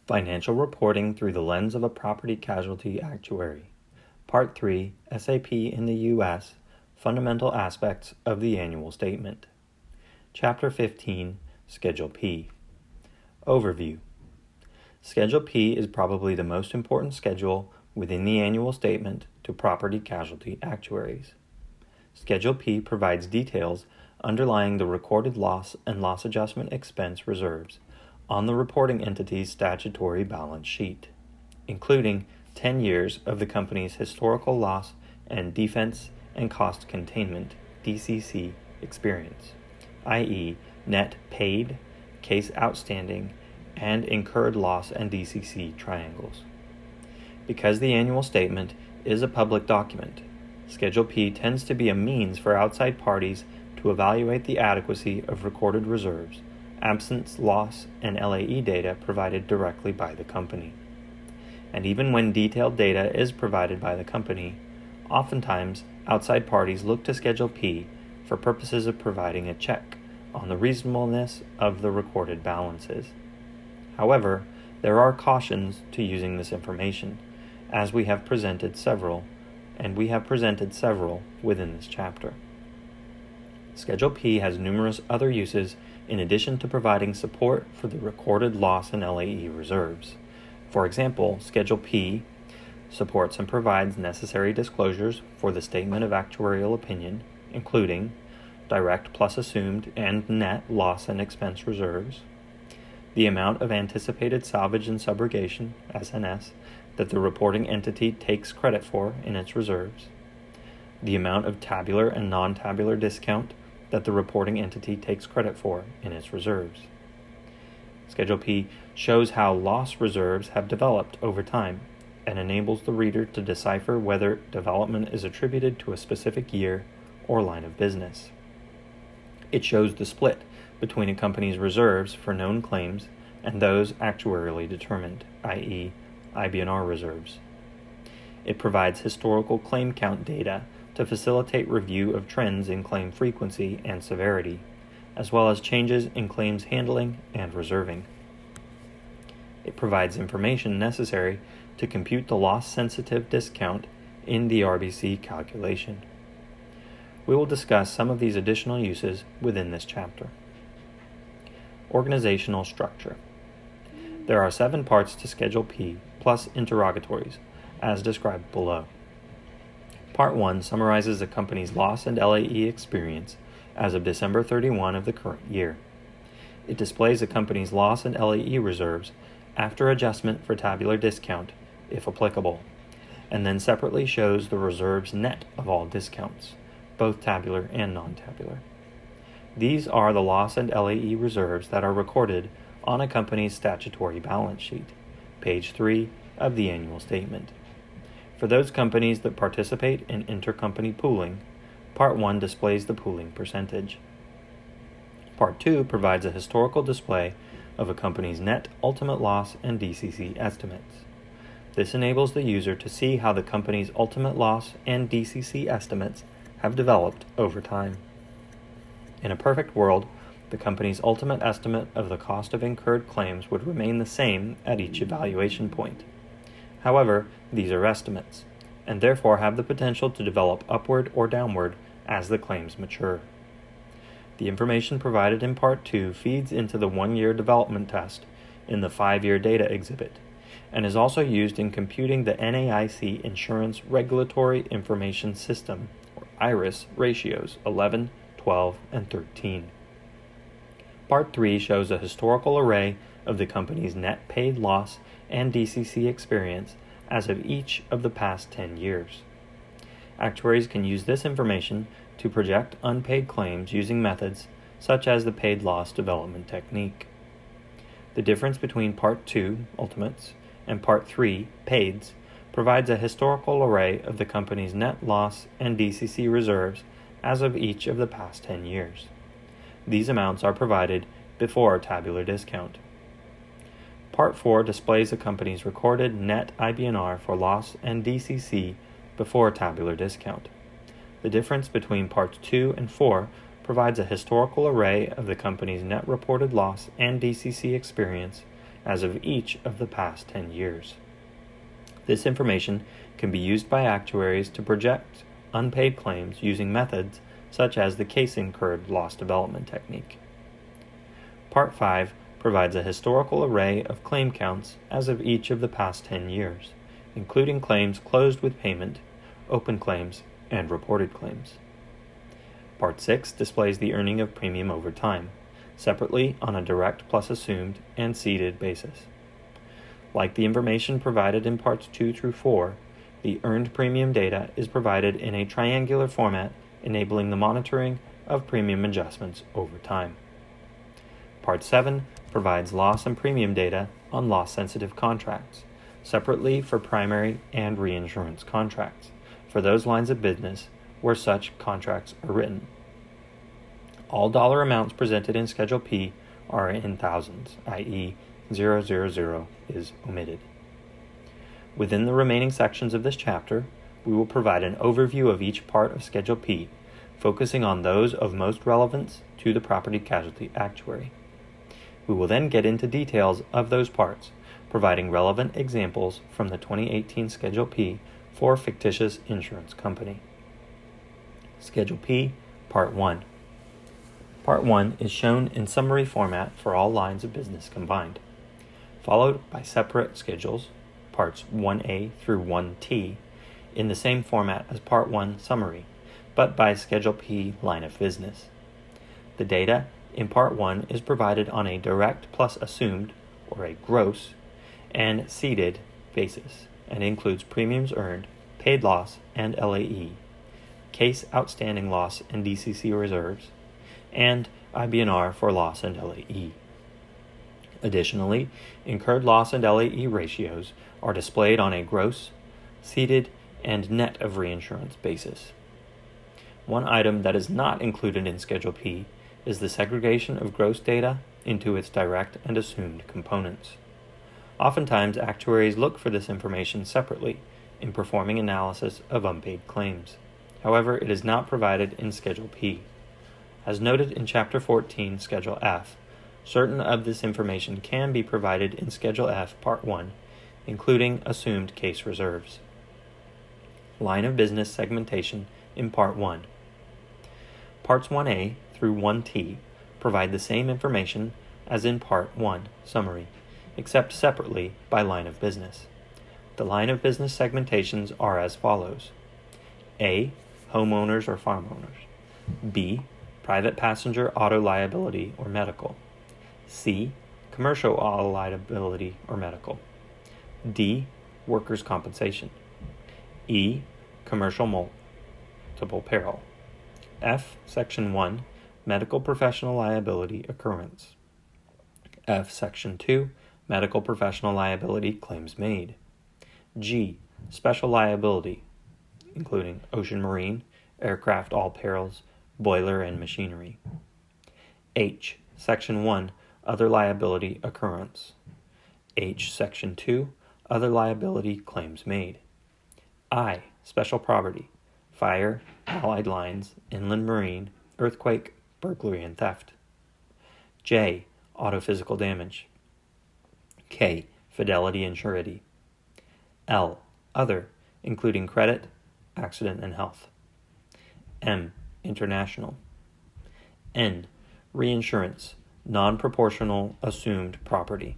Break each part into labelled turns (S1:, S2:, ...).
S1: Financial Reporting Through the Lens of a Property Casualty Actuary. Part 3, SAP in the U.S., Fundamental Aspects of the Annual Statement. Chapter 15, Schedule P. Overview. Schedule P is probably the most important schedule within the annual statement to property casualty actuaries. Schedule P provides details underlying the recorded loss and loss adjustment expense reserves on the reporting entity's statutory balance sheet, including 10 years of the company's historical loss and defense and cost containment (DCC) experience, i.e., net paid, case outstanding, and incurred loss and DCC triangles. Because the annual statement is a public document, Schedule P tends to be a means for outside parties to evaluate the adequacy of recorded reserves, absence, loss, and LAE data provided directly by the company. And even when detailed data is provided by the company, oftentimes outside parties look to Schedule P for purposes of providing a check on the reasonableness of the recorded balances. However, there are cautions to using this information, as we have presented several within this chapter. Schedule P has numerous other uses in addition to providing support for the recorded loss and LAE reserves. For example, Schedule P supports and provides necessary disclosures for the statement of actuarial opinion, including direct plus assumed and net loss and expense reserves, the amount of anticipated salvage and subrogation, SNS, that the reporting entity takes credit for in its reserves, the amount of tabular and non-tabular discount that the reporting entity takes credit for in its reserves. Schedule P shows how loss reserves have developed over time and enables the reader to decipher whether development is attributed to a specific year or line of business. It shows the split between a company's reserves for known claims and those actuarially determined, i.e., IBNR reserves. It provides historical claim count data to facilitate review of trends in claim frequency and severity, as well as changes in claims handling and reserving. It provides information necessary to compute the loss-sensitive discount in the RBC calculation. We will discuss some of these additional uses within this chapter. Organizational structure. There are 7 parts to Schedule P plus interrogatories, as described below. Part 1 summarizes a company's loss and LAE experience as of December 31 of the current year. It displays a company's loss and LAE reserves after adjustment for tabular discount, if applicable, and then separately shows the reserves net of all discounts, both tabular and non-tabular. These are the loss and LAE reserves that are recorded on a company's statutory balance sheet, page 3 of the annual statement. For those companies that participate in intercompany pooling, Part 1 displays the pooling percentage. Part 2 provides a historical display of a company's net ultimate loss and DCC estimates. This enables the user to see how the company's ultimate loss and DCC estimates have developed over time. In a perfect world, the company's ultimate estimate of the cost of incurred claims would remain the same at each evaluation point. However, these are estimates, and therefore have the potential to develop upward or downward as the claims mature. The information provided in Part 2 feeds into the 1-year development test in the 5-year data exhibit, and is also used in computing the NAIC Insurance Regulatory Information System, or IRIS, ratios 11, 12, and 13. Part 3 shows a historical array of the company's net paid loss and DCC experience as of each of the past 10 years. Actuaries can use this information to project unpaid claims using methods such as the paid loss development technique. The difference between Part 2, ultimates, and Part 3, paids, provides a historical array of the company's net loss and DCC reserves as of each of the past 10 years. These amounts are provided before tabular discount. Part 4 displays a company's recorded net IBNR for loss and DCC before tabular discount. The difference between Parts 2 and 4 provides a historical array of the company's net reported loss and DCC experience as of each of the past 10 years. This information can be used by actuaries to project unpaid claims using methods such as the case-incurred loss development technique. Part 5 provides a historical array of claim counts as of each of the past 10 years, including claims closed with payment, open claims, and reported claims. Part 6 displays the earning of premium over time, separately on a direct plus assumed and ceded basis. Like the information provided in Parts 2 through 4, the earned premium data is provided in a triangular format, enabling the monitoring of premium adjustments over time. Part 7 provides loss and premium data on loss-sensitive contracts, separately for primary and reinsurance contracts, for those lines of business where such contracts are written. All dollar amounts presented in Schedule P are in thousands, i.e., 000 is omitted. Within the remaining sections of this chapter, we will provide an overview of each part of Schedule P, focusing on those of most relevance to the property casualty actuary. We will then get into details of those parts, providing relevant examples from the 2018 Schedule P for fictitious insurance company. Schedule P, Part 1. Part 1 is shown in summary format for all lines of business combined, followed by separate schedules, Parts 1A through 1T, in the same format as Part 1 summary, but by Schedule P line of business. The data in Part 1 is provided on a direct plus assumed, or a gross, and ceded basis, and includes premiums earned, paid loss and LAE, case outstanding loss and DCC reserves, and IBNR for loss and LAE. Additionally, incurred loss and LAE ratios are displayed on a gross, ceded, and net of reinsurance basis. One item that is not included in Schedule P is the segregation of gross data into its direct and assumed components. Oftentimes, actuaries look for this information separately in performing analysis of unpaid claims. However, it is not provided in Schedule P. As noted in Chapter 14, Schedule F, certain of this information can be provided in Schedule F, Part 1, including assumed case reserves. Line of business segmentation in Part 1. Parts 1A through 1T provide the same information as in Part 1 summary, except separately by line of business. The line of business segmentations are as follows: A. Homeowners or farm owners. B. Private passenger auto liability or medical. C. Commercial auto liability or medical. D. Workers' compensation. E. Commercial multiple peril. F. Section 1. Medical professional liability occurrence. F. Section 2. Medical professional liability claims made. G. Special liability, including ocean marine, aircraft all perils, boiler and machinery. H. Section 1. Other liability occurrence. H. Section 2. Other liability claims made. I. Special property, fire, allied lines, inland marine, earthquake, burglary and theft. J. Auto physical damage. K. Fidelity and surety. L. Other, including credit, accident and health. M. International. N. Reinsurance, non-proportional assumed property.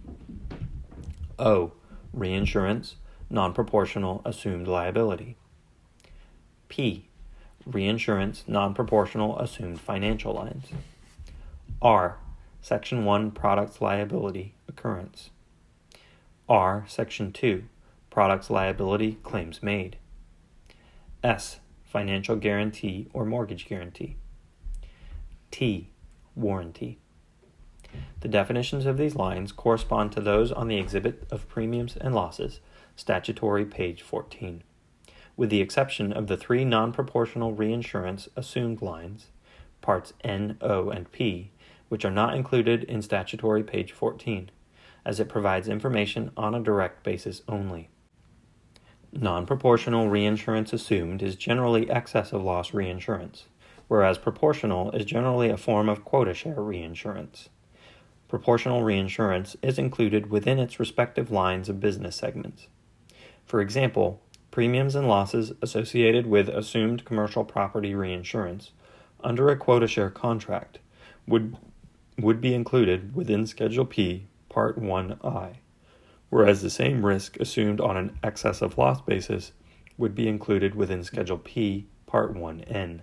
S1: O. Reinsurance, non-proportional assumed liability. P. Reinsurance, non-proportional assumed financial lines. R. Section 1 products liability occurrence. R. Section 2 products liability claims made. S. Financial guarantee or mortgage guarantee. T. Warranty. The definitions of these lines correspond to those on the Exhibit of Premiums and Losses, statutory page 14, with the exception of the three non-proportional reinsurance assumed lines, parts N, O, and P, which are not included in statutory page 14, as it provides information on a direct basis only. Non-proportional reinsurance assumed is generally excess of loss reinsurance, whereas proportional is generally a form of quota share reinsurance. proportional reinsurance is included within its respective lines of business segments. For example, premiums and losses associated with assumed commercial property reinsurance under a quota share contract would be included within Schedule P, Part 1I, whereas the same risk assumed on an excess of loss basis would be included within Schedule P, Part 1N.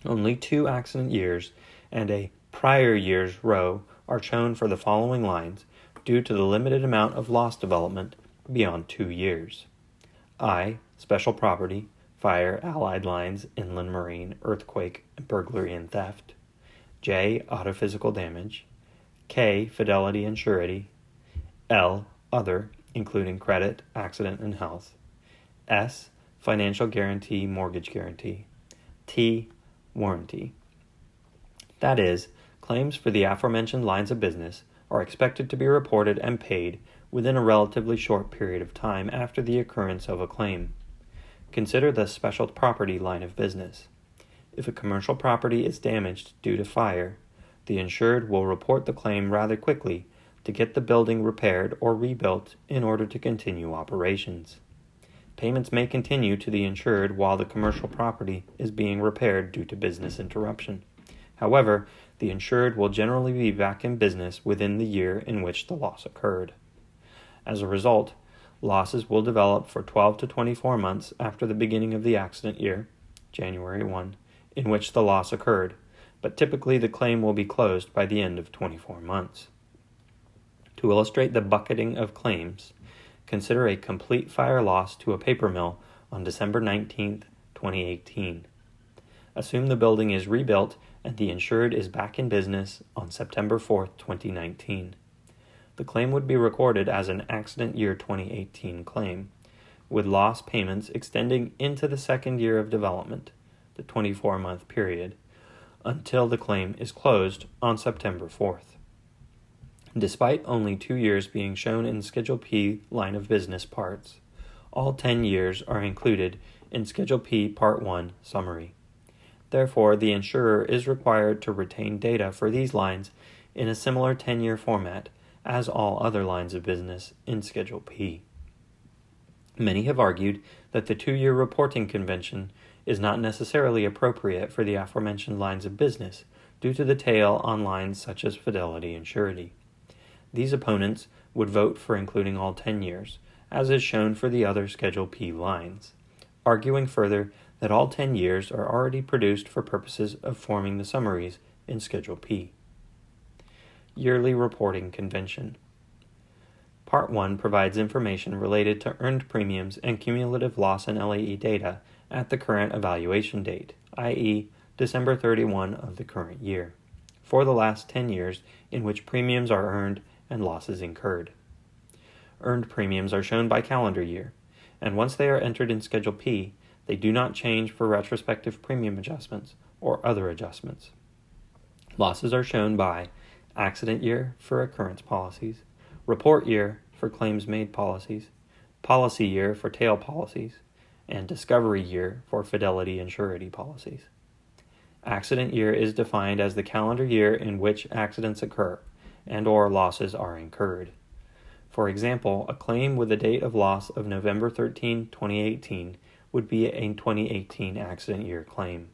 S1: Only 2 accident years and a prior year's row are shown for the following lines due to the limited amount of loss development beyond 2 years. I, special property, fire, allied lines, inland marine, earthquake, burglary and theft. J, auto physical damage. K, fidelity and surety. L, other, including credit, accident, and health. S, financial guarantee, mortgage guarantee. T, warranty. That is, claims for the aforementioned lines of business are expected to be reported and paid within a relatively short period of time after the occurrence of a claim. Consider the special property line of business. If a commercial property is damaged due to fire, the insured will report the claim rather quickly to get the building repaired or rebuilt in order to continue operations. Payments may continue to the insured while the commercial property is being repaired due to business interruption. However, the insured will generally be back in business within the year in which the loss occurred. As a result, losses will develop for 12 to 24 months after the beginning of the accident year, January 1, in which the loss occurred, but typically the claim will be closed by the end of 24 months. To illustrate the bucketing of claims, consider a complete fire loss to a paper mill on December 19, 2018. Assume the building is rebuilt and the insured is back in business on September 4, 2019. The claim would be recorded as an accident year 2018 claim, with loss payments extending into the second year of development, the 24-month period, until the claim is closed on September 4th. Despite only 2 years being shown in Schedule P line of business parts, all 10 years are included in Schedule P Part 1 summary. Therefore, the insurer is required to retain data for these lines in a similar 10-year format as all other lines of business in Schedule P. Many have argued that the 2-year reporting convention is not necessarily appropriate for the aforementioned lines of business due to the tail on lines such as fidelity and surety. These opponents would vote for including all 10 years, as is shown for the other Schedule P lines, arguing further that all 10 years are already produced for purposes of forming the summaries in Schedule P. Yearly Reporting Convention. Part 1 provides information related to earned premiums and cumulative loss and LAE data at the current evaluation date, i.e., December 31 of the current year, for the last 10 years in which premiums are earned and losses incurred. Earned premiums are shown by calendar year, and once they are entered in Schedule P, they do not change for retrospective premium adjustments or other adjustments. Losses are shown by accident year for occurrence policies, report year for claims made policies, policy year for tail policies, and discovery year for fidelity and surety policies. Accident year is defined as the calendar year in which accidents occur and/or losses are incurred. For example, a claim with a date of loss of November 13, 2018 would be a 2018 accident year claim.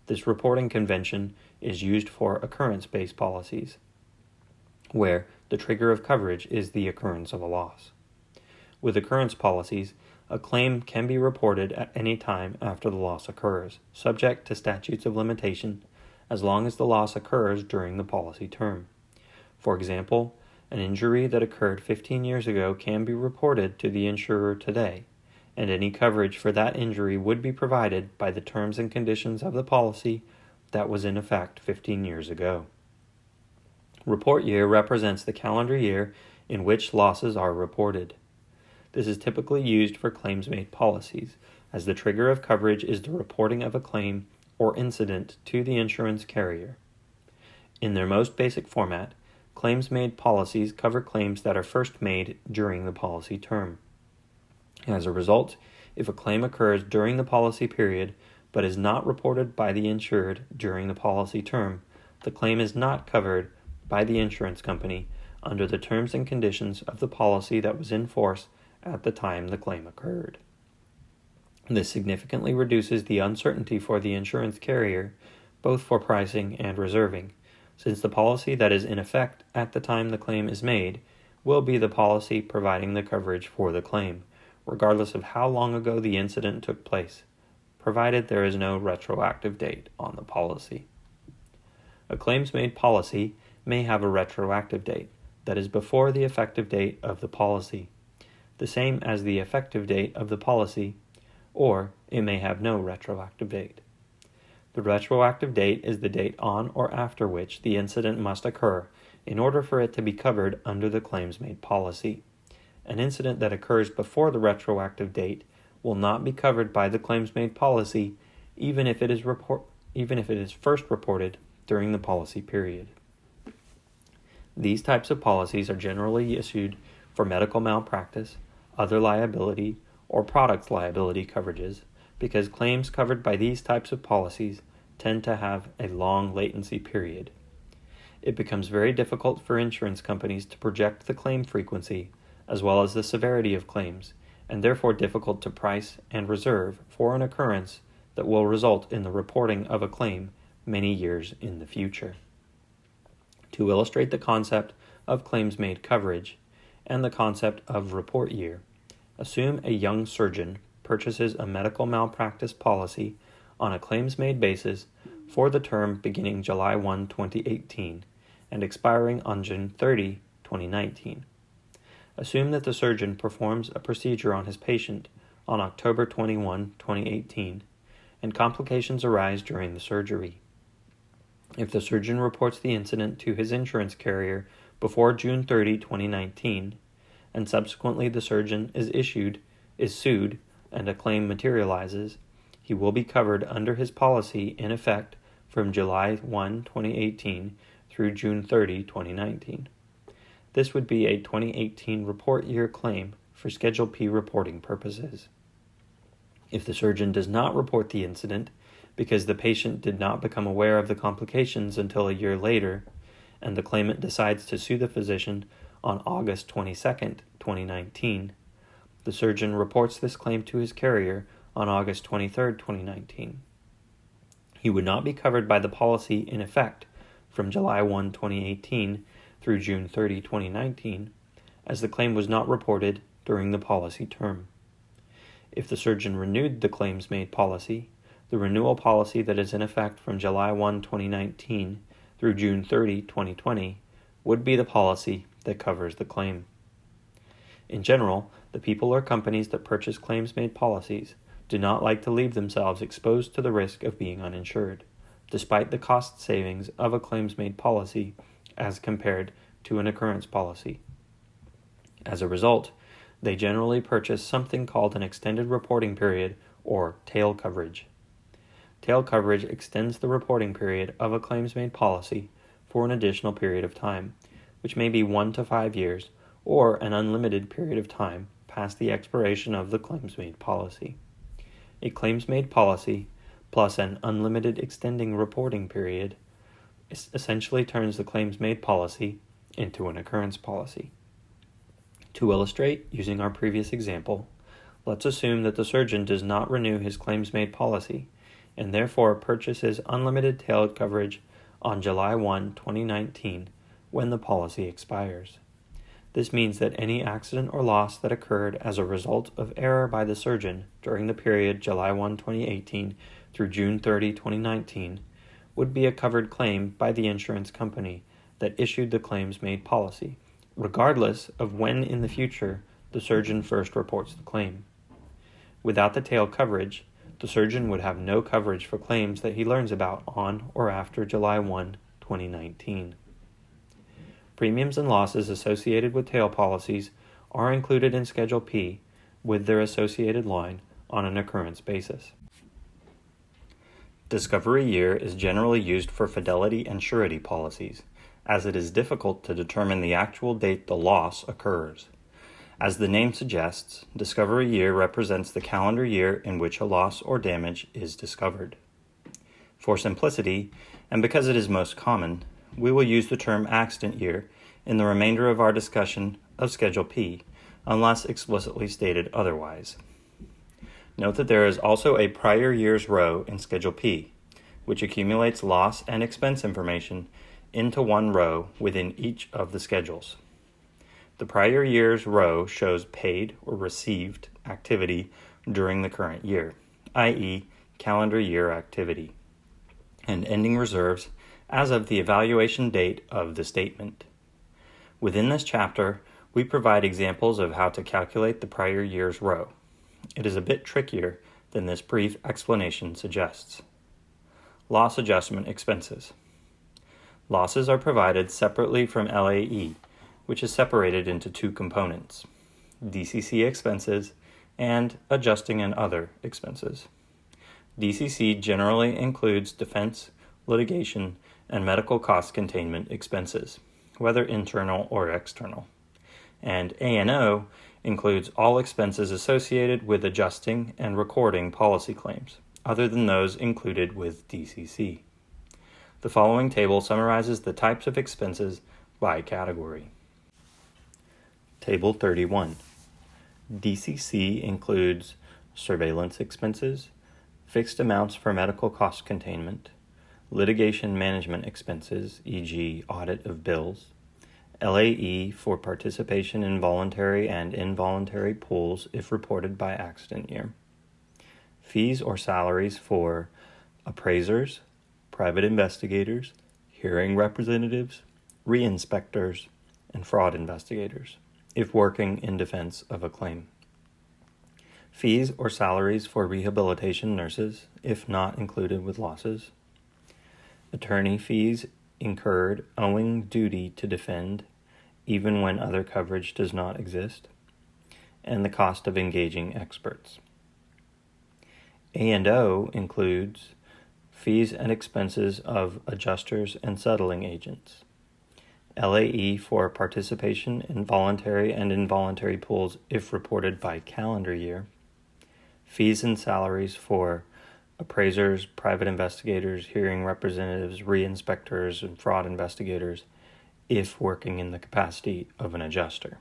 S1: This reporting convention is used for occurrence-based policies, where the trigger of coverage is the occurrence of a loss. With occurrence policies, a claim can be reported at any time after the loss occurs, subject to statutes of limitation, as long as the loss occurs during the policy term. For example, an injury that occurred 15 years ago can be reported to the insurer today, and any coverage for that injury would be provided by the terms and conditions of the policy that was in effect 15 years ago. Report year represents the calendar year in which losses are reported. This is typically used for claims-made policies, as the trigger of coverage is the reporting of a claim or incident to the insurance carrier. In their most basic format, claims-made policies cover claims that are first made during the policy term. As a result, if a claim occurs during the policy period but is not reported by the insured during the policy term, the claim is not covered by the insurance company under the terms and conditions of the policy that was in force at the time the claim occurred. This significantly reduces the uncertainty for the insurance carrier, both for pricing and reserving, since the policy that is in effect at the time the claim is made will be the policy providing the coverage for the claim, regardless of how long ago the incident took place, provided there is no retroactive date on the policy. A claims-made policy may have a retroactive date that is before the effective date of the policy, the same as the effective date of the policy, or it may have no retroactive date. The retroactive date is the date on or after which the incident must occur in order for it to be covered under the claims-made policy. An incident that occurs before the retroactive date will not be covered by the claims-made policy, even if it is first reported during the policy period. These types of policies are generally issued for medical malpractice, other liability, or product liability coverages because claims covered by these types of policies tend to have a long latency period. It becomes very difficult for insurance companies to project the claim frequency as well as the severity of claims, and therefore difficult to price and reserve for an occurrence that will result in the reporting of a claim many years in the future. To illustrate the concept of claims-made coverage and the concept of report year, assume a young surgeon purchases a medical malpractice policy on a claims-made basis for the term beginning July 1, 2018 and expiring on June 30, 2019. Assume that the surgeon performs a procedure on his patient on October 21, 2018, and complications arise during the surgery. If the surgeon reports the incident to his insurance carrier before June 30, 2019, and subsequently the surgeon is sued, and a claim materializes, he will be covered under his policy in effect from July 1, 2018 through June 30, 2019. This would be a 2018 report year claim for Schedule P reporting purposes. If the surgeon does not report the incident because the patient did not become aware of the complications until a year later, and the claimant decides to sue the physician on August 22, 2019, the surgeon reports this claim to his carrier on August 23, 2019. He would not be covered by the policy in effect from July 1, 2018 through June 30, 2019, as the claim was not reported during the policy term. If the surgeon renewed the claims-made policy, the renewal policy that is in effect from July 1, 2019 through June 30, 2020 would be the policy that covers the claim. In general, the people or companies that purchase claims-made policies do not like to leave themselves exposed to the risk of being uninsured, despite the cost savings of a claims-made policy as compared to an occurrence policy. As a result, they generally purchase something called an extended reporting period or tail coverage. Tail coverage extends the reporting period of a claims-made policy for an additional period of time, which may be 1 to 5 years or an unlimited period of time past the expiration of the claims-made policy. A claims-made policy plus an unlimited extending reporting period essentially turns the claims-made policy into an occurrence policy. To illustrate, using our previous example, let's assume that the surgeon does not renew his claims-made policy and therefore purchases unlimited tail coverage on July 1, 2019, when the policy expires. This means that any accident or loss that occurred as a result of error by the surgeon during the period July 1, 2018 through June 30, 2019 would be a covered claim by the insurance company that issued the claims-made policy, regardless of when in the future the surgeon first reports the claim. Without the tail coverage, the surgeon would have no coverage for claims that he learns about on or after July 1, 2019. Premiums and losses associated with tail policies are included in Schedule P with their associated line on an occurrence basis. Discovery year is generally used for fidelity and surety policies, as it is difficult to determine the actual date the loss occurs. As the name suggests, discovery year represents the calendar year in which a loss or damage is discovered. For simplicity, and because it is most common, we will use the term accident year in the remainder of our discussion of Schedule P, unless explicitly stated otherwise. Note that there is also a prior year's row in Schedule P, which accumulates loss and expense information into one row within each of the schedules. The prior year's row shows paid or received activity during the current year, i.e., calendar year activity, and ending reserves as of the evaluation date of the statement. Within this chapter, we provide examples of how to calculate the prior year's row. It is a bit trickier than this brief explanation suggests. Loss adjustment expenses. Losses are provided separately from LAE, which is separated into two components: DCC expenses and adjusting and other expenses. DCC generally includes defense, litigation, and medical cost containment expenses, whether internal or external. And A&O includes all expenses associated with adjusting and recording policy claims, other than those included with DCC. The following table summarizes the types of expenses by category. Table 31. DCC includes surveillance expenses, fixed amounts for medical cost containment, litigation management expenses, e.g. audit of bills, LAE for participation in voluntary and involuntary pools if reported by accident year, fees or salaries for appraisers, private investigators, hearing representatives, re-inspectors, and fraud investigators, if working in defense of a claim. Fees or salaries for rehabilitation nurses, if not included with losses. Attorney fees incurred owing duty to defend, even when other coverage does not exist. And the cost of engaging experts. A&O includes fees and expenses of adjusters and settling agents. LAE for participation in voluntary and involuntary pools if reported by calendar year. Fees and salaries for appraisers, private investigators, hearing representatives, re-inspectors, and fraud investigators if working in the capacity of an adjuster.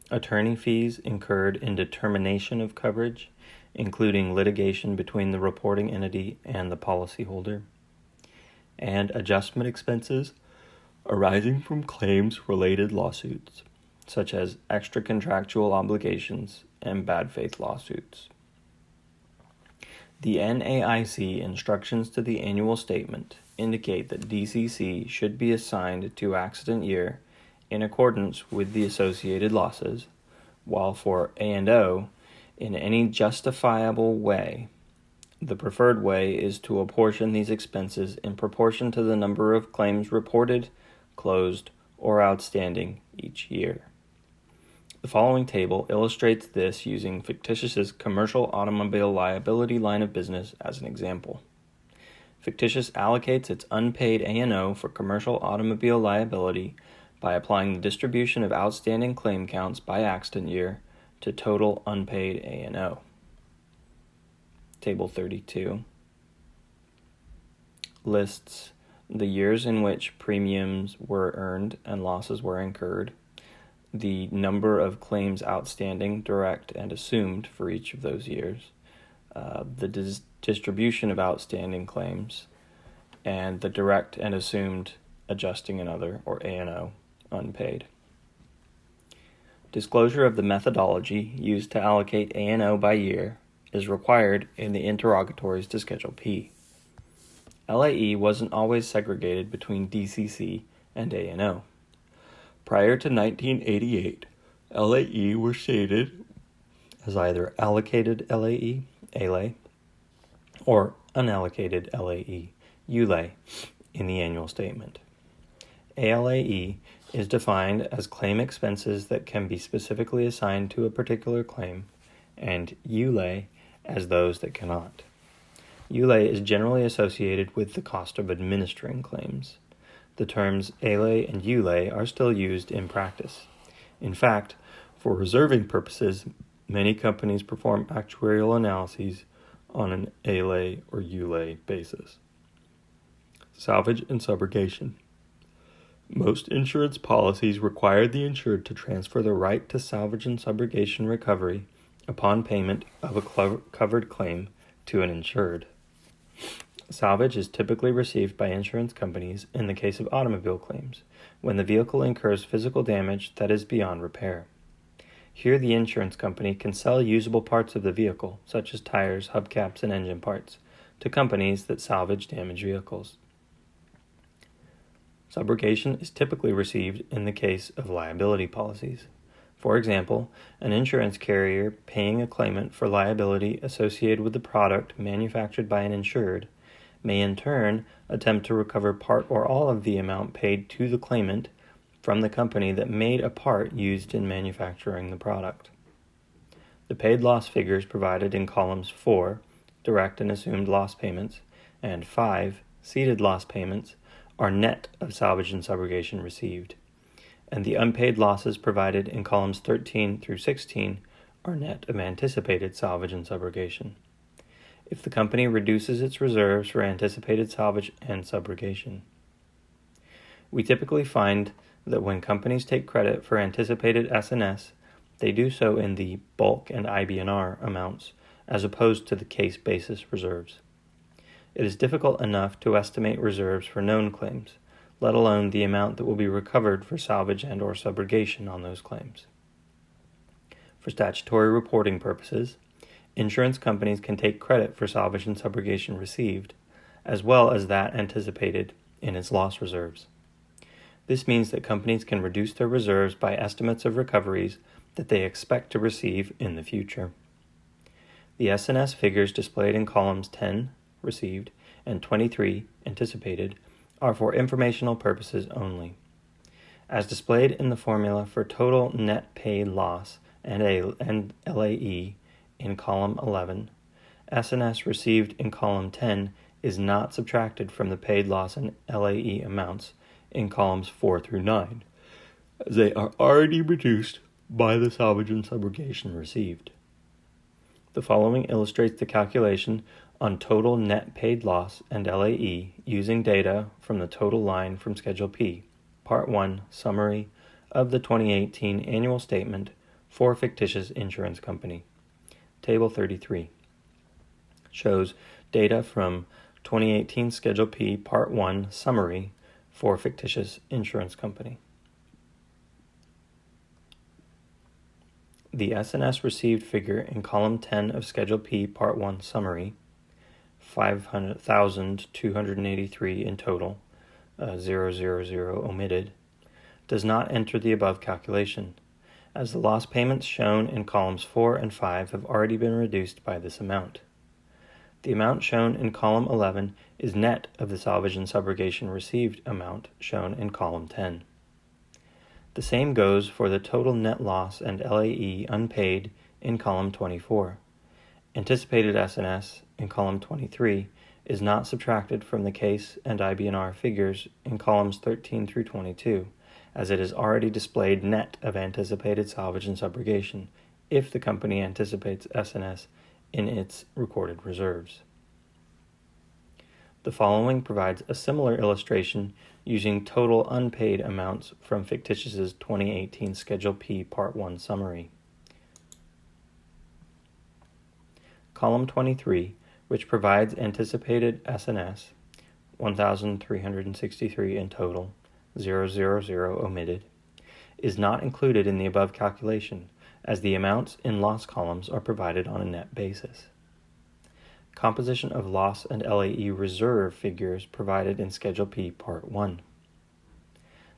S1: Attorney fees incurred in determination of coverage, including litigation between the reporting entity and the policyholder. And adjustment expenses arising from claims-related lawsuits, such as extra-contractual obligations and bad faith lawsuits. The NAIC instructions to the annual statement indicate that DCC should be assigned to accident year in accordance with the associated losses, while for A&O, in any justifiable way, the preferred way is to apportion these expenses in proportion to the number of claims reported, closed, or outstanding each year. The following table illustrates this using Fictitious' commercial automobile liability line of business as an example. Fictitious allocates its unpaid A&O for commercial automobile liability by applying the distribution of outstanding claim counts by accident year to total unpaid A&O. Table 32 lists the years in which premiums were earned and losses were incurred, the number of claims outstanding, direct and assumed for each of those years, the distribution of outstanding claims, and the direct and assumed adjusting and other, or A&O, unpaid. Disclosure of the methodology used to allocate A&O by year is required in the interrogatories to Schedule P. LAE wasn't always segregated between DCC and A&O. Prior to 1988, LAE were stated as either allocated LAE, ALAE, or unallocated LAE, ULAE, in the annual statement. ALAE is defined as claim expenses that can be specifically assigned to a particular claim, and ULAE as those that cannot. ULAE is generally associated with the cost of administering claims. The terms ALAE and ULAE are still used in practice. In fact, for reserving purposes, many companies perform actuarial analyses on an ALAE or ULAE basis. Salvage and subrogation. Most insurance policies require the insured to transfer the right to salvage and subrogation recovery upon payment of a covered claim to an insured. Salvage is typically received by insurance companies in the case of automobile claims, when the vehicle incurs physical damage that is beyond repair. Here, the insurance company can sell usable parts of the vehicle, such as tires, hubcaps, and engine parts, to companies that salvage damaged vehicles. Subrogation is typically received in the case of liability policies. For example, an insurance carrier paying a claimant for liability associated with the product manufactured by an insured may in turn attempt to recover part or all of the amount paid to the claimant from the company that made a part used in manufacturing the product. The paid loss figures provided in columns 4, direct and assumed loss payments, and 5, ceded loss payments, are net of salvage and subrogation received, and the unpaid losses provided in columns 13 through 16 are net of anticipated salvage and subrogation, if the company reduces its reserves for anticipated salvage and subrogation. We typically find that when companies take credit for anticipated S&S, they do so in the bulk and IBNR amounts, as opposed to the case basis reserves. It is difficult enough to estimate reserves for known claims, let alone the amount that will be recovered for salvage and or subrogation on those claims. For statutory reporting purposes, insurance companies can take credit for salvage and subrogation received, as well as that anticipated in its loss reserves. This means that companies can reduce their reserves by estimates of recoveries that they expect to receive in the future. The S&S figures displayed in columns 10, received, and 23, anticipated, are for informational purposes only. As displayed in the formula for total net paid loss and LAE in column 11, S&S received in column 10 is not subtracted from the paid loss and LAE amounts in columns 4 through 9, as they are already reduced by the salvage and subrogation received. The following illustrates the calculation on total net paid loss and LAE using data from the total line from Schedule P, Part 1, Summary of the 2018 Annual Statement for Fictitious Insurance Company. Table 33 shows data from 2018 Schedule P, Part 1, Summary for Fictitious Insurance Company. The S&S received figure in column 10 of Schedule P, Part 1, Summary, 500,283 in total, 000 omitted, does not enter the above calculation, as the loss payments shown in columns 4 and 5 have already been reduced by this amount. The amount shown in column 11 is net of the salvage and subrogation received amount shown in column 10. The same goes for the total net loss and LAE unpaid in column 24. Anticipated S&S in column 23 is not subtracted from the case and IBNR figures in columns 13 through 22, as it is already displayed net of anticipated salvage and subrogation if the company anticipates S&S in its recorded reserves. The following provides a similar illustration using total unpaid amounts from Fictitious's 2018 Schedule P Part 1 Summary. Column 23, which provides anticipated S&S, 1,363 in total, 000 omitted, is not included in the above calculation, as the amounts in loss columns are provided on a net basis. Composition of loss and LAE reserve figures provided in Schedule P Part 1.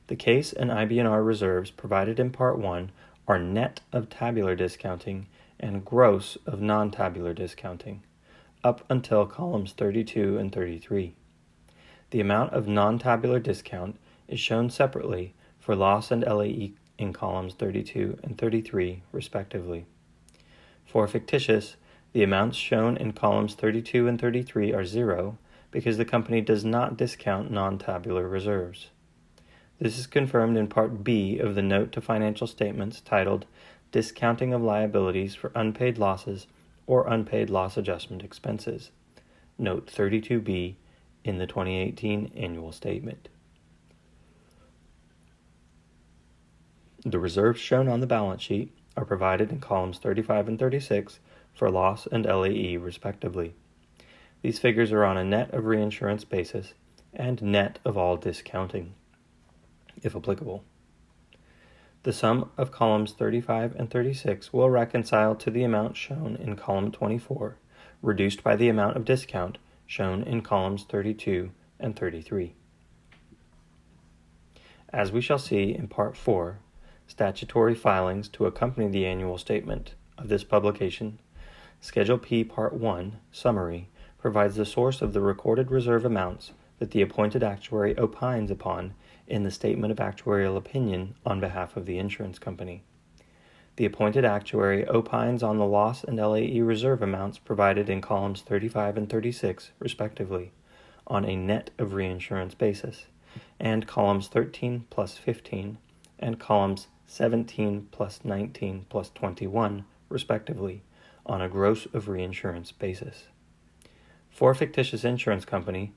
S1: The case and IBNR reserves provided in Part 1 are net of tabular discounting and gross of non-tabular discounting, up until columns 32 and 33. The amount of non-tabular discount is shown separately for loss and LAE in columns 32 and 33, respectively. For fictitious, the amounts shown in columns 32 and 33 are zero because the company does not discount non-tabular reserves. This is confirmed in Part B of the Note to Financial Statements titled Discounting of Liabilities for Unpaid Losses or Unpaid Loss Adjustment Expenses, Note 32B in the 2018 annual statement. The reserves shown on the balance sheet are provided in columns 35 and 36 for loss and LAE respectively. These figures are on a net of reinsurance basis and net of all discounting, if applicable. The sum of columns 35 and 36 will reconcile to the amount shown in column 24, reduced by the amount of discount shown in columns 32 and 33. As we shall see in Part 4, statutory filings to accompany the annual statement of this publication, Schedule P Part 1, Summary, provides the source of the recorded reserve amounts that the appointed actuary opines upon in the statement of actuarial opinion on behalf of the insurance company. The appointed actuary opines on the loss and LAE reserve amounts provided in columns 35 and 36, respectively, on a net of reinsurance basis, and columns 13 plus 15 and columns 17 plus 19 plus 21, respectively, on a gross of reinsurance basis. For a fictitious insurance company,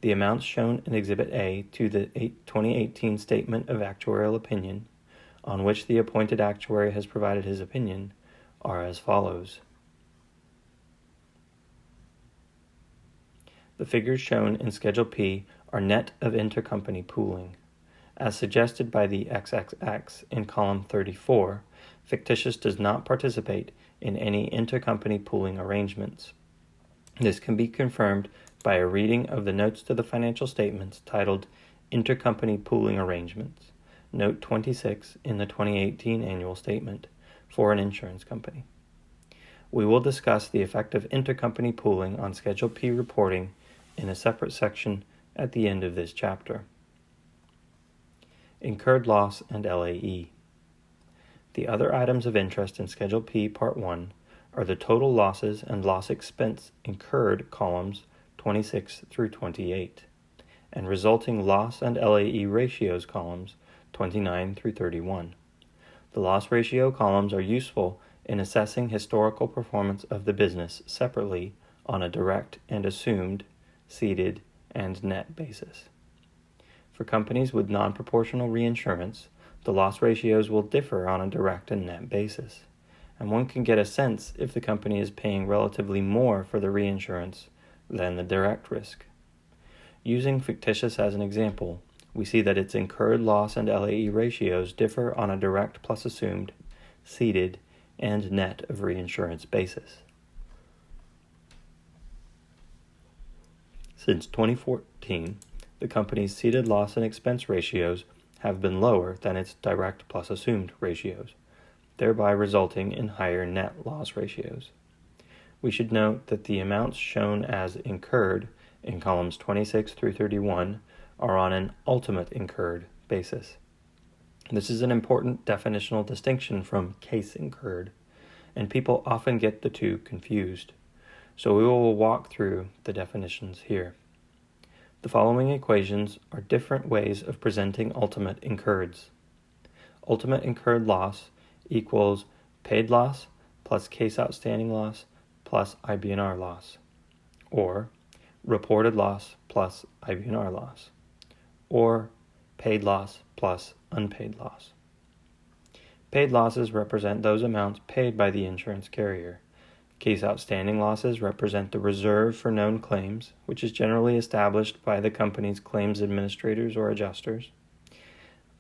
S1: the amounts shown in Exhibit A to the 2018 Statement of Actuarial Opinion, on which the appointed actuary has provided his opinion, are as follows. The figures shown in Schedule P are net of intercompany pooling. As suggested by the XXX in column 34, fictitious does not participate in any intercompany pooling arrangements. This can be confirmed by a reading of the notes to the financial statements titled Intercompany Pooling Arrangements, Note 26 in the 2018 annual statement for an insurance company. We will discuss the effect of intercompany pooling on Schedule P reporting in a separate section at the end of this chapter. Incurred loss and LAE. The other items of interest in Schedule P Part 1 are the total losses and loss expense incurred columns 26 through 28, and resulting loss and LAE ratios columns 29 through 31. The loss ratio columns are useful in assessing historical performance of the business separately on a direct and assumed, ceded, and net basis. For companies with non-proportional reinsurance, the loss ratios will differ on a direct and net basis, and one can get a sense if the company is paying relatively more for the reinsurance than the direct risk. Using fictitious as an example, we see that its incurred loss and LAE ratios differ on a direct plus assumed, ceded, and net of reinsurance basis. Since 2014, the company's ceded loss and expense ratios have been lower than its direct plus assumed ratios, thereby resulting in higher net loss ratios. We should note that the amounts shown as incurred in columns 26 through 31 are on an ultimate incurred basis. This is an important definitional distinction from case incurred, and people often get the two confused, so we will walk through the definitions here. The following equations are different ways of presenting ultimate incurreds. Ultimate incurred loss equals paid loss plus case outstanding loss plus IBNR loss, or reported loss plus IBNR loss, or paid loss plus unpaid loss. Paid losses represent those amounts paid by the insurance carrier. Case outstanding losses represent the reserve for known claims, which is generally established by the company's claims administrators or adjusters.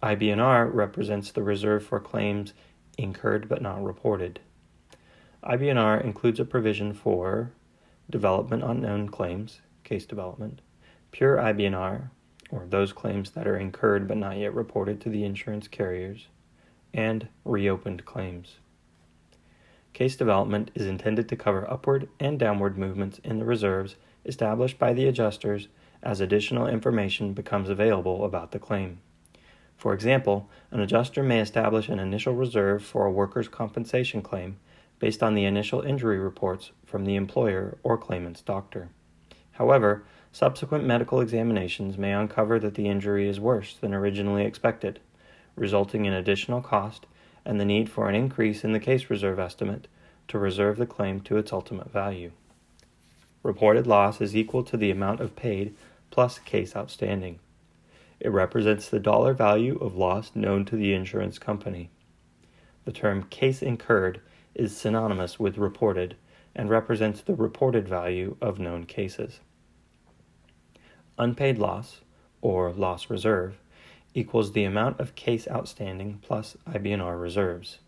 S1: IBNR represents the reserve for claims incurred but not reported. IBNR includes a provision for development on known claims, case development, pure IBNR, or those claims that are incurred but not yet reported to the insurance carriers, and reopened claims. Case development is intended to cover upward and downward movements in the reserves established by the adjusters as additional information becomes available about the claim. For example, an adjuster may establish an initial reserve for a workers' compensation claim based on the initial injury reports from the employer or claimant's doctor. However, subsequent medical examinations may uncover that the injury is worse than originally expected, resulting in additional cost and the need for an increase in the case reserve estimate to reserve the claim to its ultimate value. Reported loss is equal to the amount of paid plus case outstanding. It represents the dollar value of loss known to the insurance company. The term case incurred is synonymous with reported and represents the reported value of known cases. Unpaid loss, or loss reserve, equals the amount of case outstanding plus IBNR reserves.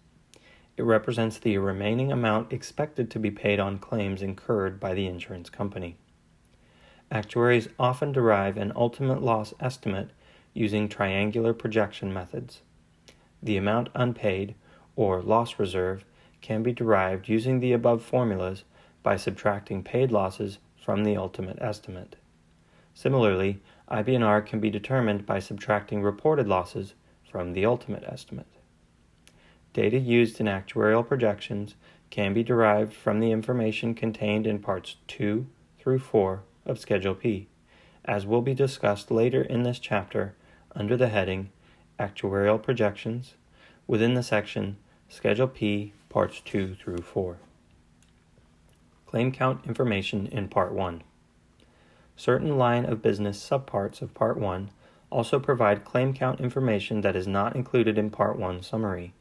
S1: It represents the remaining amount expected to be paid on claims incurred by the insurance company. Actuaries often derive an ultimate loss estimate using triangular projection methods. The amount unpaid, or loss reserve, can be derived using the above formulas by subtracting paid losses from the ultimate estimate. Similarly, IBNR can be determined by subtracting reported losses from the ultimate estimate. Data used in actuarial projections can be derived from the information contained in Parts 2 through 4 of Schedule P, as will be discussed later in this chapter under the heading Actuarial Projections within the section Schedule P, Parts 2 through 4. Claim count information in Part 1. Certain line of business subparts of Part 1 also provide claim count information that is not included in Part 1 summary,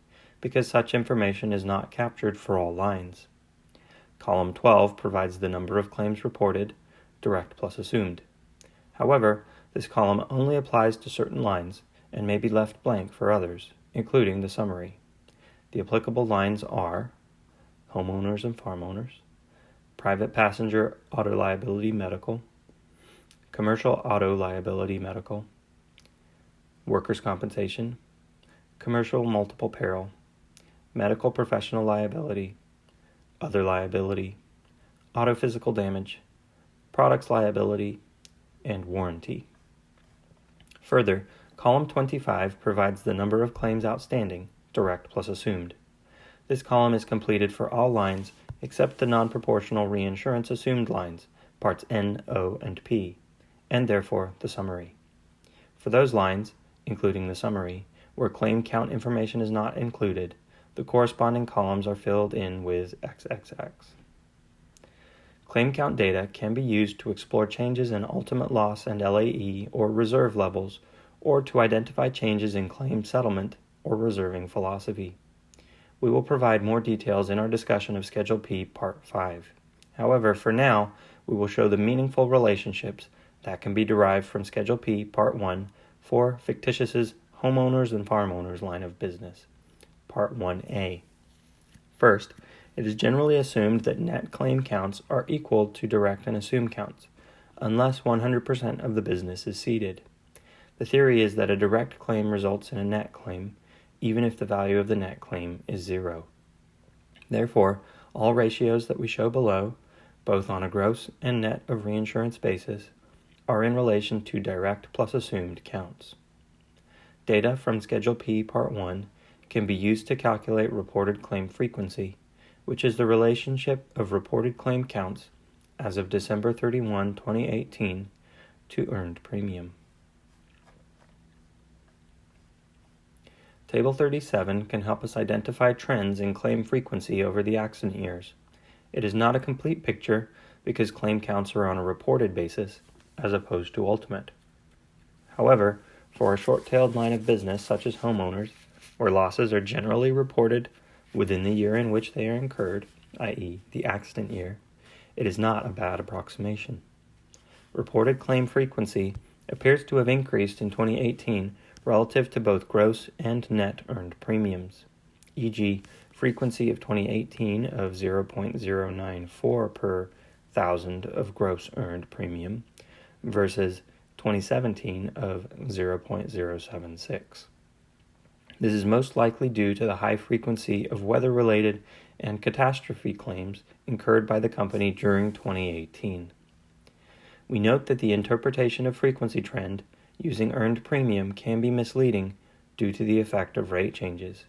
S1: because such information is not captured for all lines. Column 12 provides the number of claims reported, direct plus assumed. However, this column only applies to certain lines and may be left blank for others, including the summary. The applicable lines are homeowners and farm owners, private passenger auto liability medical, commercial auto liability medical, workers' compensation, commercial multiple peril, medical professional liability, other liability, auto physical damage, products liability, and warranty. Further, column 25 provides the number of claims outstanding, direct plus assumed. This column is completed for all lines except the non-proportional reinsurance assumed lines, parts N, O, and P, and therefore the summary. For those lines, including the summary, where claim count information is not included, the corresponding columns are filled in with XXX. Claim count data can be used to explore changes in ultimate loss and LAE or reserve levels, or to identify changes in claim settlement or reserving philosophy. We will provide more details in our discussion of Schedule P, Part 5. However, for now, we will show the meaningful relationships that can be derived from Schedule P, Part 1 for fictitious homeowners and farm owners line of business. Part 1A. First, it is generally assumed that net claim counts are equal to direct and assumed counts, unless 100% of the business is ceded. The theory is that a direct claim results in a net claim, even if the value of the net claim is 0. Therefore, all ratios that we show below, both on a gross and net of reinsurance basis, are in relation to direct plus assumed counts. Data from Schedule P, Part 1 can be used to calculate reported claim frequency, which is the relationship of reported claim counts as of December 31, 2018, to earned premium. Table 37 can help us identify trends in claim frequency over the accident years. It is not a complete picture because claim counts are on a reported basis as opposed to ultimate. However, for a short-tailed line of business such as homeowners, where losses are generally reported within the year in which they are incurred, i.e. the accident year, it is not a bad approximation. Reported claim frequency appears to have increased in 2018 relative to both gross and net earned premiums, e.g. frequency of 2018 of 0.094 per thousand of gross earned premium versus 2017 of 0.076. This is most likely due to the high frequency of weather-related and catastrophe claims incurred by the company during 2018. We note that the interpretation of frequency trend using earned premium can be misleading due to the effect of rate changes.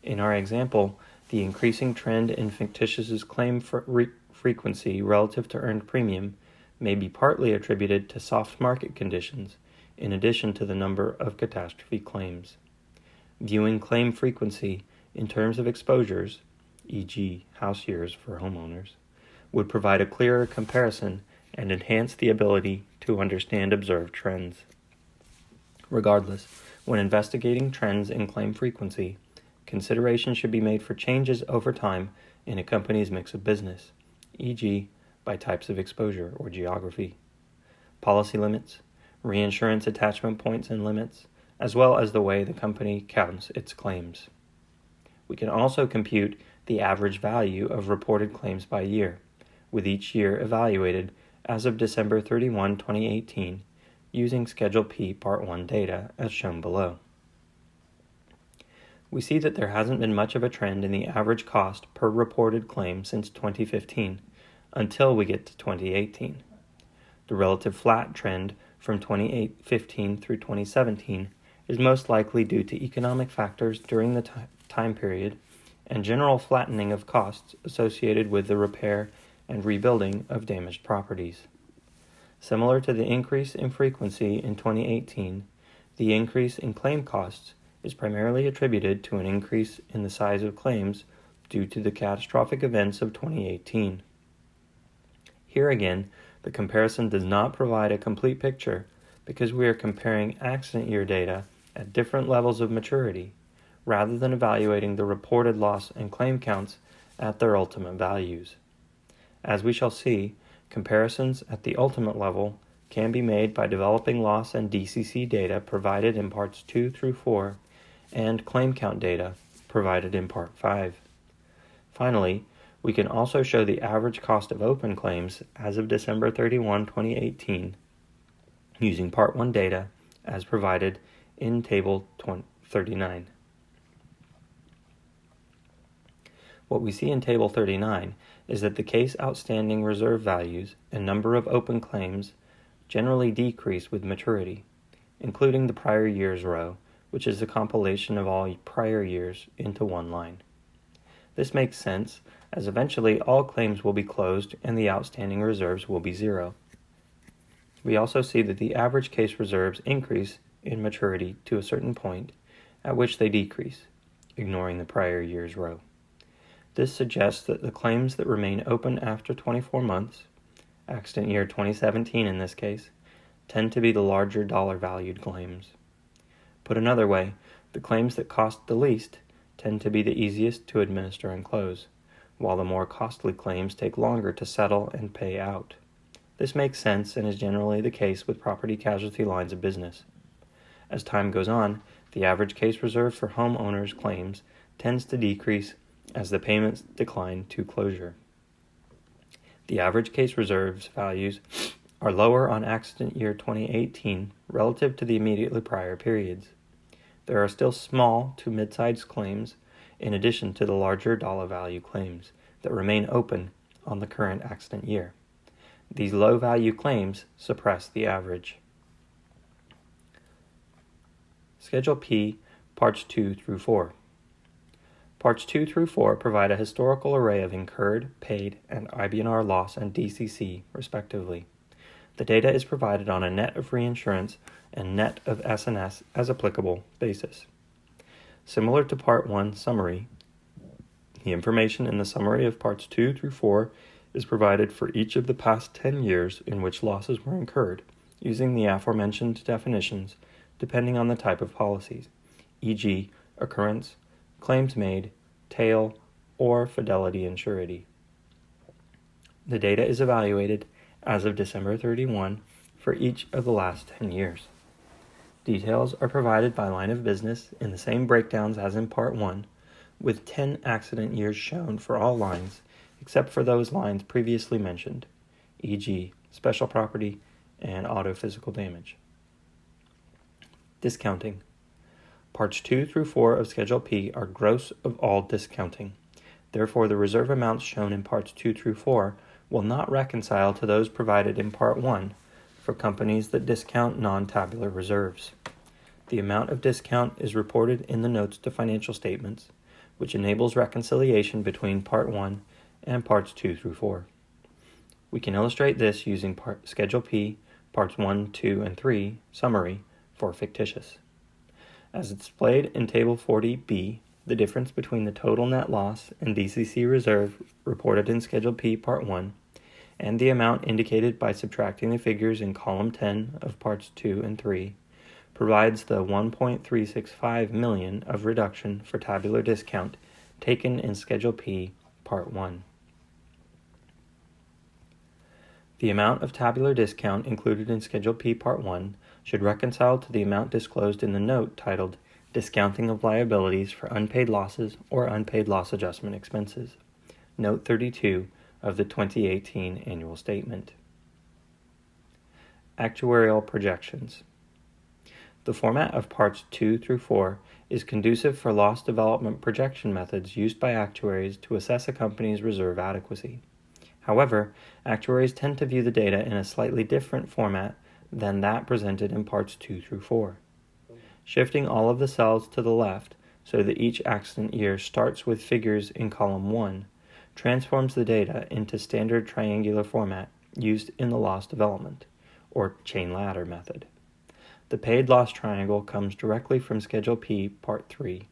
S1: In our example, the increasing trend in fictitious claim frequency relative to earned premium may be partly attributed to soft market conditions in addition to the number of catastrophe claims. Viewing claim frequency in terms of exposures, e.g. house years for homeowners, would provide a clearer comparison and enhance the ability to understand observed trends. Regardless, when investigating trends in claim frequency, consideration should be made for changes over time in a company's mix of business, e.g., by types of exposure or geography, policy limits, reinsurance attachment points and limits, as well as the way the company counts its claims. We can also compute the average value of reported claims by year, with each year evaluated as of December 31, 2018, using Schedule P Part 1 data as shown below. We see that there hasn't been much of a trend in the average cost per reported claim since 2015, until we get to 2018. The relative flat trend from 2015 through 2017 is most likely due to economic factors during the time period and general flattening of costs associated with the repair and rebuilding of damaged properties. Similar to the increase in frequency in 2018, the increase in claim costs is primarily attributed to an increase in the size of claims due to the catastrophic events of 2018. Here again, the comparison does not provide a complete picture because we are comparing accident year data at different levels of maturity, rather than evaluating the reported loss and claim counts at their ultimate values. As we shall see, comparisons at the ultimate level can be made by developing loss and DCC data provided in Parts 2 through 4 and claim count data provided in Part 5. Finally, we can also show the average cost of open claims as of December 31, 2018, using Part 1 data as provided in Table 39. What we see in Table 39 is that the case outstanding reserve values and number of open claims generally decrease with maturity, including the prior year's row, which is a compilation of all prior years into one line. This makes sense, as eventually all claims will be closed and the outstanding reserves will be zero. We also see that the average case reserves increase in maturity to a certain point, at which they decrease, ignoring the prior year's row. This suggests that the claims that remain open after 24 months, accident year 2017 in this case, tend to be the larger dollar-valued claims. Put another way, the claims that cost the least tend to be the easiest to administer and close, while the more costly claims take longer to settle and pay out. This makes sense and is generally the case with property casualty lines of business. As time goes on, the average case reserve for homeowners' claims tends to decrease as the payments decline to closure. The average case reserves values are lower on accident year 2018 relative to the immediately prior periods. There are still small to mid-sized claims in addition to the larger dollar value claims that remain open on the current accident year. These low-value claims suppress the average. Schedule P, Parts 2 through 4. Parts 2 through 4 provide a historical array of incurred, paid, and IBNR loss and DCC, respectively. The data is provided on a net of reinsurance and net of S&S as applicable basis. Similar to Part 1 summary, the information in the summary of Parts 2 through 4 is provided for each of the past 10 years in which losses were incurred, using the aforementioned definitions depending on the type of policies, e.g., occurrence, claims made, tail, or fidelity and surety. The data is evaluated as of December 31 for each of the last 10 years. Details are provided by line of business in the same breakdowns as in Part 1, with 10 accident years shown for all lines except for those lines previously mentioned, e.g., special property and auto physical damage. Discounting. Parts 2 through 4 of Schedule P are gross of all discounting. Therefore, the reserve amounts shown in Parts 2 through 4 will not reconcile to those provided in Part 1 for companies that discount non-tabular reserves. The amount of discount is reported in the notes to financial statements, which enables reconciliation between Part 1 and Parts 2 through 4. We can illustrate this using Schedule P, Parts 1, 2, and 3, summary, for fictitious. As displayed in Table 40B, the difference between the total net loss and DCC reserve reported in Schedule P, Part 1, and the amount indicated by subtracting the figures in column 10 of parts 2 and 3, provides the $1.365 million of reduction for tabular discount taken in Schedule P, Part 1. The amount of tabular discount included in Schedule P, Part 1 should reconcile to the amount disclosed in the note titled Discounting of Liabilities for Unpaid Losses or Unpaid Loss Adjustment Expenses, Note 32 of the 2018 Annual Statement. Actuarial Projections. The format of Parts 2 through 4 is conducive for loss development projection methods used by actuaries to assess a company's reserve adequacy. However, actuaries tend to view the data in a slightly different format than that presented in Parts 2 through 4. Shifting all of the cells to the left so that each accident year starts with figures in column 1 transforms the data into standard triangular format used in the loss development, or chain ladder method. The paid loss triangle comes directly from Schedule P, Part 3,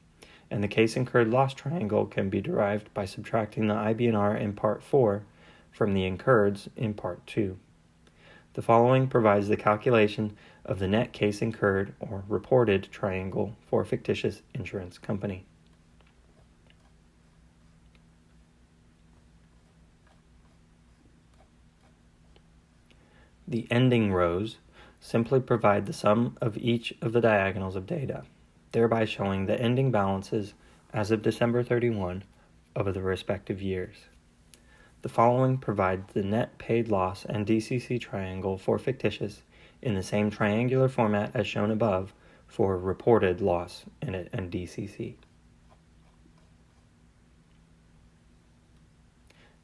S1: and the case incurred loss triangle can be derived by subtracting the IBNR in Part 4 from the incurreds in Part 2. The following provides the calculation of the net case incurred or reported triangle for a fictitious insurance company. The ending rows simply provide the sum of each of the diagonals of data, thereby showing the ending balances as of December 31 of the respective years. The following provides the net paid loss and DCC triangle for fictitious in the same triangular format as shown above for reported loss and DCC.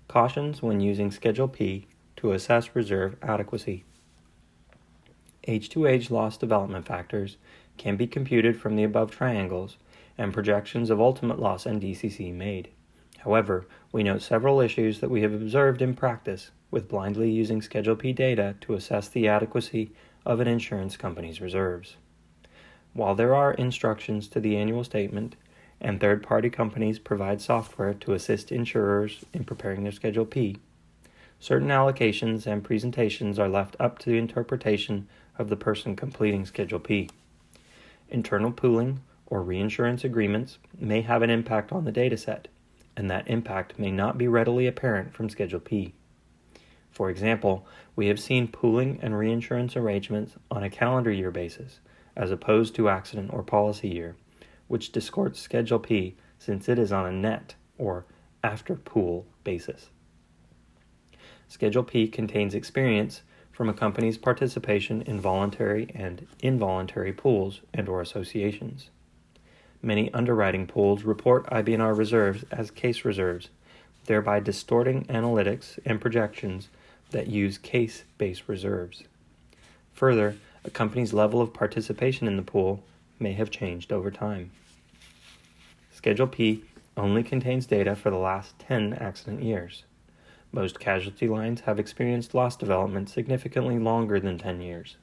S1: Cautions when using Schedule P to assess reserve adequacy. Age-to-age loss development factors can be computed from the above triangles and projections of ultimate loss and DCC made. However, we note several issues that we have observed in practice with blindly using Schedule P data to assess the adequacy of an insurance company's reserves. While there are instructions to the annual statement, and third-party companies provide software to assist insurers in preparing their Schedule P, certain allocations and presentations are left up to the interpretation of the person completing Schedule P. Internal pooling or reinsurance agreements may have an impact on the dataset, and that impact may not be readily apparent from Schedule P. For example, we have seen pooling and reinsurance arrangements on a calendar year basis, as opposed to accident or policy year, which distorts Schedule P since it is on a net or after pool basis. Schedule P contains experience from a company's participation in voluntary and involuntary pools and/or associations. Many underwriting pools report IBNR reserves as case reserves, thereby distorting analytics and projections that use case-based reserves. Further, a company's level of participation in the pool may have changed over time. Schedule P only contains data for the last 10 accident years. Most casualty lines have experienced loss development significantly longer than 10 years.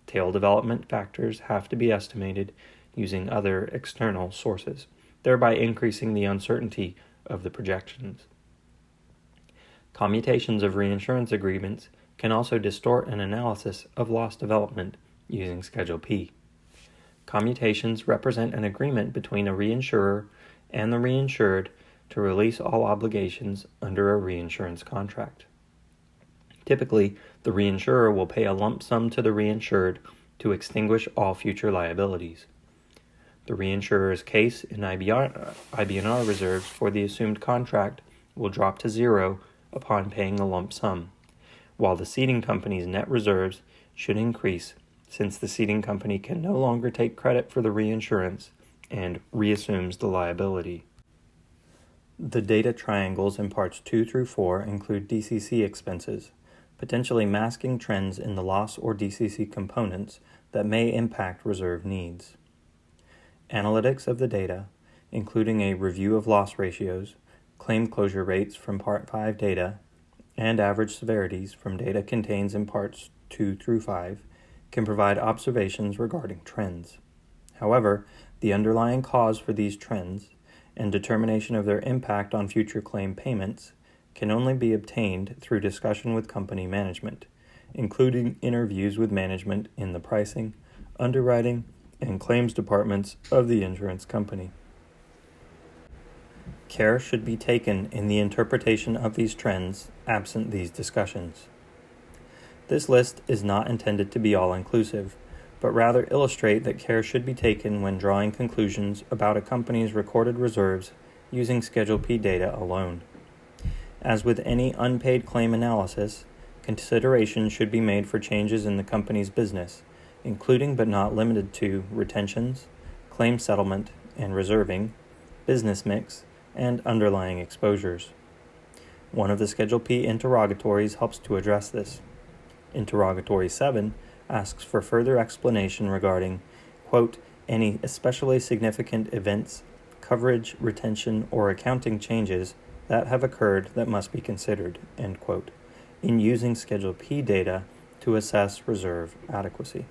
S1: Tail development factors have to be estimated using other external sources, thereby increasing the uncertainty of the projections. Commutations of reinsurance agreements can also distort an analysis of loss development using Schedule P. Commutations represent an agreement between a reinsurer and the reinsured to release all obligations under a reinsurance contract. Typically, the reinsurer will pay a lump sum to the reinsured to extinguish all future liabilities. The reinsurer's case in IBNR reserves for the assumed contract will drop to zero upon paying the lump sum, while the ceding company's net reserves should increase since the ceding company can no longer take credit for the reinsurance and reassumes the liability. The data triangles in parts 2 through 4 include DCC expenses, potentially masking trends in the loss or DCC components that may impact reserve needs. Analytics of the data, including a review of loss ratios, claim closure rates from Part 5 data, and average severities from data contained in Parts 2 through 5, can provide observations regarding trends. However, the underlying cause for these trends and determination of their impact on future claim payments can only be obtained through discussion with company management, including interviews with management in the pricing, underwriting, and claims departments of the insurance company. Care should be taken in the interpretation of these trends absent these discussions. This list is not intended to be all-inclusive, but rather illustrate that care should be taken when drawing conclusions about a company's recorded reserves using Schedule P data alone. As with any unpaid claim analysis, consideration should be made for changes in the company's business, including but not limited to retentions, claim settlement and reserving, business mix, and underlying exposures. One of the Schedule P interrogatories helps to address this. Interrogatory 7 asks for further explanation regarding, quote, any especially significant events, coverage, retention, or accounting changes that have occurred that must be considered, end quote, in using Schedule P data to assess reserve adequacy.